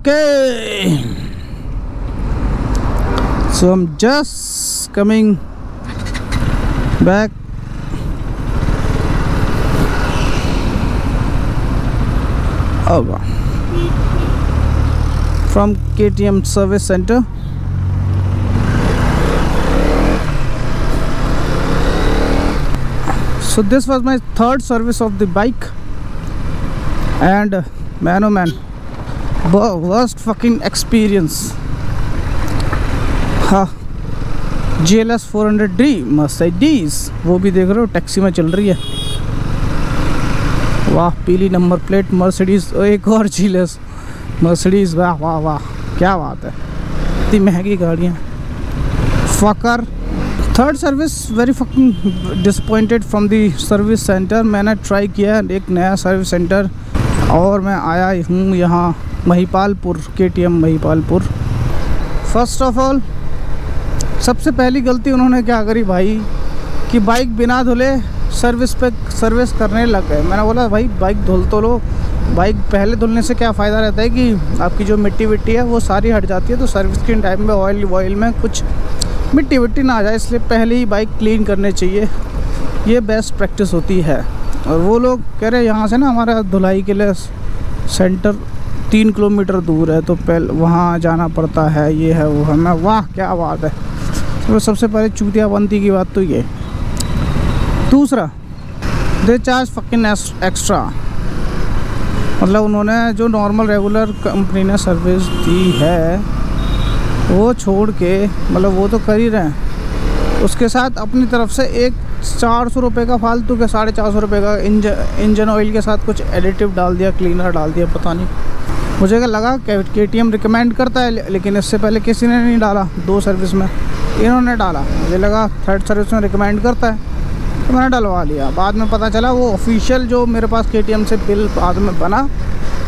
Okay, so I'm just coming back. Oh wow. From KTM service center. So this was my third service of the bike, and man oh man, worst fucking experience. हाँ, GLS 400D Mercedes, वो भी देख रहे हो taxi में चल रही है। वाह, पीली नंबर प्लेट मर्सिडीज, एक और GLS मर्सिडीज, वाह वाह वाह, क्या बात है, इतनी महंगी गाड़ियाँ। Fucker third service, very fucking disappointed from the service centre. मैंने ट्राई किया एक नया सर्विस सेंटर और मैं आया हूँ यहाँ Mahipalpur, KTM Mahipalpur. First of all सबसे पहली गलती उन्होंने क्या करी भाई कि बाइक बिना धुले सर्विस करने लग गए। मैंने बोला भाई बाइक धुल तो लो, बाइक पहले धुलने से क्या फ़ायदा रहता है कि आपकी जो मिट्टी विट्टी है वो सारी हट जाती है, तो सर्विस के टाइम में ऑयल में कुछ मिट्टी विट्टी ना आ जाए, इसलिए पहले ही बाइक क्लीन करने चाहिए, ये बेस्ट प्रैक्टिस होती है। और वो लोग कह रहे यहाँ से ना हमारा धुलाई के लिए सेंटर 3 किलोमीटर दूर है, तो पहले वहाँ जाना पड़ता है, ये है वो है। मैं वाह क्या बात है, तो सबसे पहले चूतियाबंदी की बात तो ये। दूसरा, दे चार्ज फकिंग एक्स्ट्रा, मतलब उन्होंने जो नॉर्मल रेगुलर कंपनी ने सर्विस दी है वो छोड़ के, मतलब वो तो कर ही रहे हैं, उसके साथ अपनी तरफ से एक 400 रुपये का फालतू के 450 रुपये का इंजन ऑयल के साथ कुछ एडिटिव डाल दिया, क्लीनर डाल दिया, पता नहीं मुझे क्या लगा KTM रिकमेंड करता है, लेकिन इससे पहले किसी ने नहीं डाला, 2 सर्विस में इन्होंने डाला, मुझे लगा थर्ड सर्विस में रिकमेंड करता है, तो मैंने डलवा लिया। बाद में पता चला वो ऑफिशियल जो मेरे पास KTM से बिल बाद में बना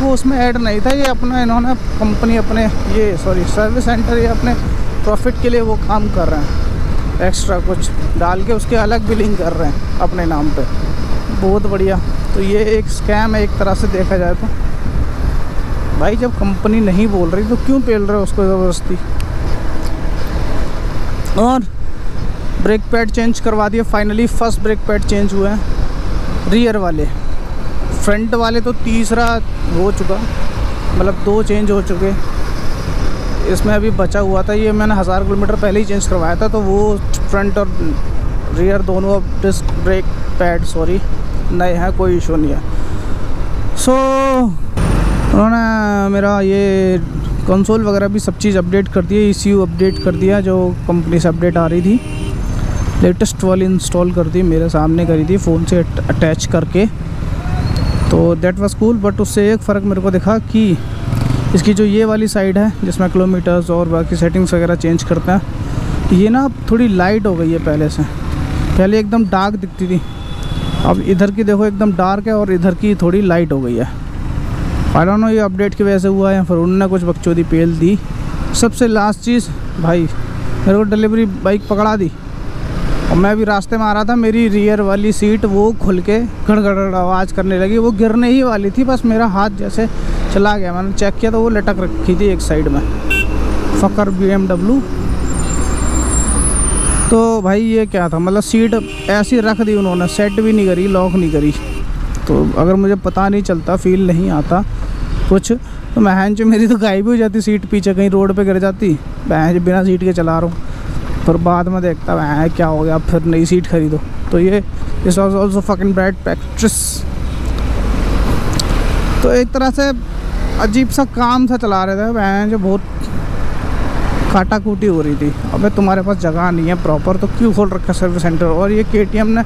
वो उसमें ऐड नहीं था, ये अपना इन्होंने कंपनी अपने ये सर्विस सेंटर ये अपने प्रॉफिट के लिए वो काम कर रहे हैं, एक्स्ट्रा कुछ डाल के उसके अलग बिलिंग कर रहे हैं अपने नाम पे, बहुत बढ़िया। तो ये एक स्कैम है एक तरह से देखा जाए तो। भाई जब कंपनी नहीं बोल रही तो क्यों पेल रहे हो उसको ज़बरदस्ती। और ब्रेक पैड चेंज करवा दिए finally, first brake pad change हुए हैं रियर वाले, फ्रंट वाले तो तीसरा हो चुका, मतलब 2 चेंज हो चुके, इसमें अभी बचा हुआ था, ये मैंने 1000 किलोमीटर पहले ही चेंज करवाया था, तो वो फ्रंट और रियर दोनों अब डिस्क ब्रेक पैड नए हैं, कोई इशू नहीं है। सो उन्होंने मेरा ये कंसोल वगैरह भी सब चीज़ अपडेट कर दी है, ECU अपडेट कर दिया, जो कंपनी से अपडेट आ रही थी लेटेस्ट वाली इंस्टॉल कर दी, मेरे सामने करी थी फ़ोन से अटैच करके, तो दैट वाज कूल। बट उससे एक फ़र्क मेरे को दिखा कि इसकी जो ये वाली साइड है जिसमें किलोमीटर्स और बाकी सेटिंग्स वगैरह चेंज करते हैं, ये ना थोड़ी लाइट हो गई है पहले से, पहले एकदम डार्क दिखती थी, अब इधर की देखो एकदम डार्क है और इधर की थोड़ी लाइट हो गई है। आई डोंट नो ये अपडेट की वजह से हुआ है या फिर उन्होंने कुछ बकचोदी पेल दी। सबसे लास्ट चीज़ भाई, मेरे को डिलीवरी बाइक पकड़ा दी और मैं भी रास्ते में आ रहा था, मेरी रियर वाली सीट वो खुल के गड़गड़ आवाज़ करने लगी, वो गिरने ही वाली थी, बस मेरा हाथ जैसे चला गया, मैंने चेक किया तो वो लटक रखी थी एक साइड में, फकर BMW। तो भाई ये क्या था, मतलब सीट ऐसी रख दी उन्होंने, सेट भी नहीं करी, लॉक नहीं करी, तो अगर मुझे पता नहीं चलता, फील नहीं आता कुछ, तो महंज मेरी तो गायब हो जाती सीट, पीछे कहीं रोड पे गिर जाती, महंज बिना सीट के चला रहा हूँ, पर बाद में देखता मैं क्या हो गया, फिर नई सीट खरीदो। तो ये इस was also fucking bad practice. तो एक तरह से अजीब सा काम सा चला रहे थे, मैं जो बहुत काटा कूटी हो रही थी। अबे तुम्हारे पास जगह नहीं है प्रॉपर, तो क्यों खोल रखा सर्विस सेंटर। और ये KTM ने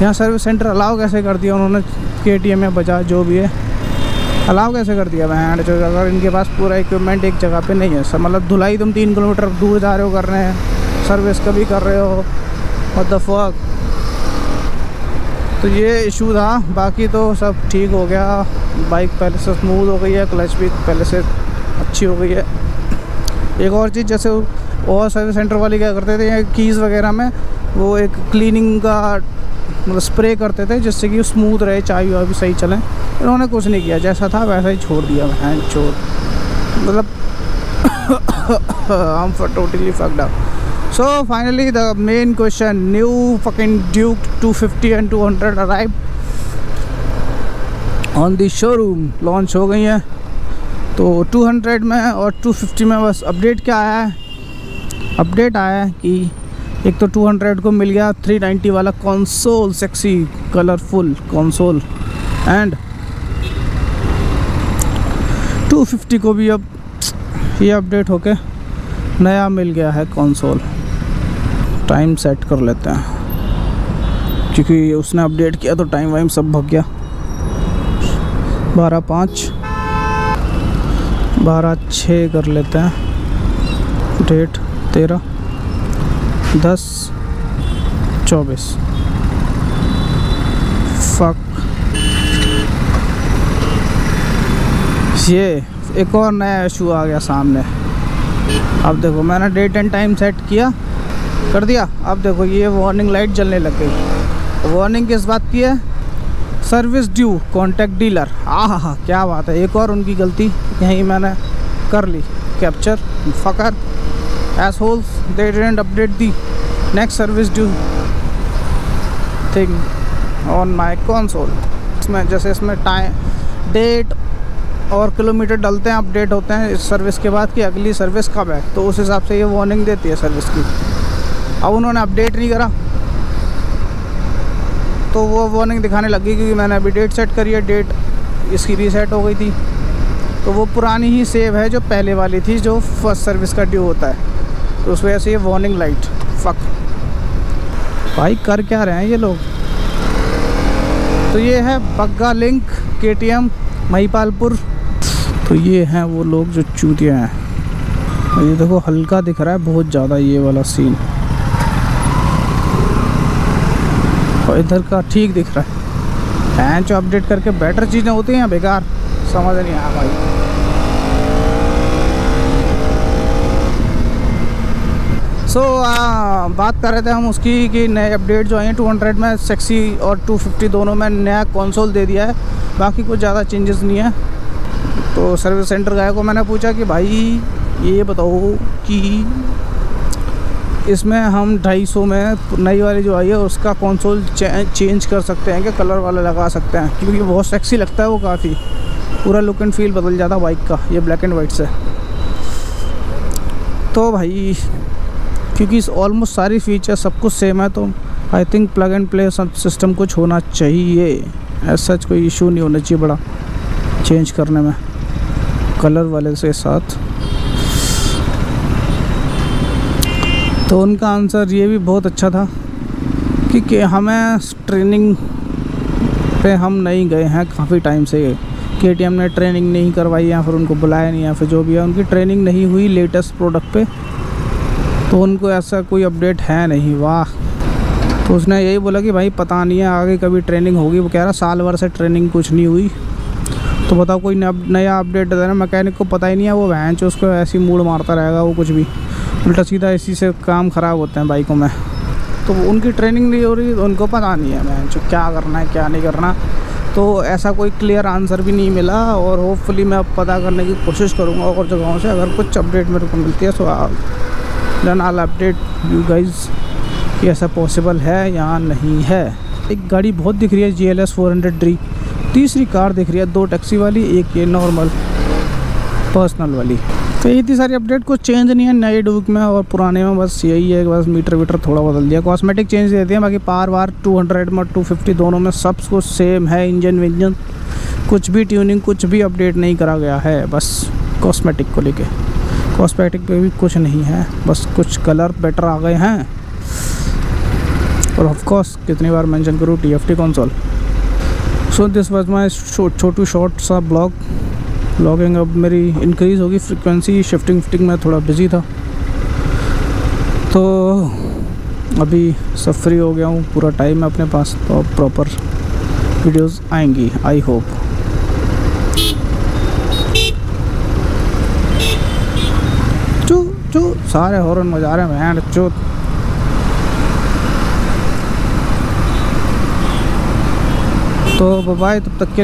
यहाँ सर्विस सेंटर अलाउ कैसे कर दिया उन्होंने, KTM या बजाज जो भी है अलाउ कैसे कर दिया मैं, अगर इनके पास पूरा इक्विपमेंट एक जगह पे नहीं है। सब मतलब धुलाई तुम 3 किलोमीटर दूर जा रहे हो कर रहे हैं, सर्विस कभी कर रहे हो, व्हाट द फक। तो ये इशू था, बाकी तो सब ठीक हो गया, बाइक पहले से स्मूथ हो गई है, क्लच भी पहले से अच्छी हो गई है। एक और चीज़, जैसे और सर्विस सेंटर वाले क्या करते थे, कीज़ वगैरह में वो एक क्लीनिंग का मतलब स्प्रे करते थे जिससे कि स्मूथ रहे, चाय भी सही चले। इन्होंने कुछ नहीं किया, जैसा था वैसा ही छोड़ दिया, छोड़ मतलब I'm totally fucked up. So finally the main question, new fucking Duke 250 and 200 arrived on the showroom, launch हो गई है। तो 200 में और 250 में बस अपडेट क्या आया है, अपडेट आया है कि एक तो 200 को मिल गया 390 वाला console, sexy colourful console, and 250 को भी अब ये अपडेट होके नया मिल गया है कंसोल। टाइम सेट कर लेते हैं क्योंकि उसने अपडेट किया तो टाइम वाइम सब भग गया। 12/5 12/6 कर लेते हैं, डेट 13/10/24। फक, ये एक और नया इशू आ गया सामने। अब देखो मैंने डेट एंड टाइम सेट किया, कर दिया। अब देखो ये वार्निंग लाइट जलने लग गई। वार्निंग किस बात की है? Service due, contact dealer. हाँ, क्या बात है, एक और उनकी गलती यहीं मैंने कर ली capture. Fucker assholes, they didn't update the next service due thing on my console. इसमें जैसे इसमें टाइम, डेट और किलोमीटर डलते हैं, अपडेट होते हैं इस सर्विस के बाद कि अगली सर्विस कब है, तो उस हिसाब से ये वार्निंग देती है सर्विस की। अब उन्होंने अपडेट नहीं करा तो वो वार्निंग दिखाने लगी क्योंकि मैंने अभी डेट सेट करी है, डेट इसकी रीसेट हो गई थी, तो वो पुरानी ही सेव है जो पहले वाली थी, जो फर्स्ट सर्विस का ड्यू होता है, तो उस वजह से ये वार्निंग लाइट। फक भाई, कर क्या रहे हैं ये लोग? तो ये है बग्गा लिंक KTM महिपालपुर। तो ये हैं वो लोग जो चूतिया हैं। और ये देखो हल्का दिख रहा है बहुत ज़्यादा ये वाला सीन, और इधर का ठीक दिख रहा है। जो अपडेट करके बेटर चीज़ें होती हैं बेकार, समझ नहीं आया भाई। बात कर रहे थे हम उसकी कि नए अपडेट जो आई हैं 200 में सेक्सी और 250 दोनों में नया कंसोल दे दिया है, बाकी कुछ ज़्यादा चेंजेस नहीं है। तो सर्विस सेंटर गए को मैंने पूछा कि भाई ये बताओ कि इसमें हम 250 में नई वाली जो आई है उसका कंसोल चेंज कर सकते हैं, क्या कलर वाला लगा सकते हैं, क्योंकि बहुत सेक्सी लगता है वो, काफ़ी पूरा लुक एंड फील बदल जाता बाइक का ये ब्लैक एंड वाइट से। तो भाई क्योंकि ऑलमोस्ट सारी फीचर सब कुछ सेम है, तो I think plug and play system कुछ होना चाहिए। ऐसा सच कोई इशू नहीं होना चाहिए बड़ा चेंज करने में कलर वाले से साथ। तो उनका आंसर ये भी बहुत अच्छा था कि हमें ट्रेनिंग पे हम नहीं गए हैं काफ़ी टाइम से, KTM ने ट्रेनिंग नहीं करवाई या फिर उनको बुलाया नहीं, या फिर जो भी है उनकी ट्रेनिंग नहीं हुई लेटेस्ट प्रोडक्ट पे, तो उनको ऐसा कोई अपडेट है नहीं। वाह। तो उसने यही बोला कि भाई पता नहीं है आगे कभी ट्रेनिंग होगी। वो कह रहा साल भर से ट्रेनिंग कुछ नहीं हुई, तो बताओ कोई नया अपडेट देना। मैकेनिक को पता ही नहीं है, वो वैन जो उसको ऐसी मूड मारता रहेगा, वो कुछ भी उल्टा सीधा इसी से काम ख़राब होते हैं बाइकों में। तो उनकी ट्रेनिंग नहीं हो रही, तो उनको पता नहीं है वैन जो क्या करना है क्या नहीं करना। तो ऐसा कोई क्लियर आंसर भी नहीं मिला, और होपफुली मैं अब पता करने की कोशिश करूँगा और जगहों से, अगर कुछ अपडेट मेरे को मिलती है तो then I will update you guys कि ऐसा पॉसिबल है या नहीं है। एक गाड़ी बहुत दिख रही है GLS 400D, तीसरी कार दिख रही है, 2 टैक्सी वाली, एक ये नॉर्मल पर्सनल वाली। तो इतनी सारी अपडेट कुछ चेंज नहीं है नए ड्यूक में और पुराने में, बस यही है कि बस मीटर वीटर थोड़ा बदल दिया, कॉस्मेटिक चेंज दे दिए, बाकी पावर वार 200 में 250 दोनों में सब कुछ सेम है। इंजन विंजन कुछ भी ट्यूनिंग कुछ भी अपडेट नहीं करा गया है, बस कॉस्मेटिक को लेके। कॉस्मेटिक पे भी कुछ नहीं है, बस कुछ कलर बेटर आ गए हैं। और ऑफ कोर्स कितनी बार मेंशन करूँ TFT console. So this was my Chhotu short सा ब्लॉगिंग। अब मेरी इंक्रीज़ होगी फ्रीक्वेंसी, शिफ्टिंग में थोड़ा बिजी था, तो अभी सब फ्री हो गया हूँ, पूरा टाइम है अपने पास, तो अब प्रॉपर वीडियोस आएंगी आई होप। चू सारे हॉर्न बजा रहे हैं बैंड चो। तो बाय, तब तक के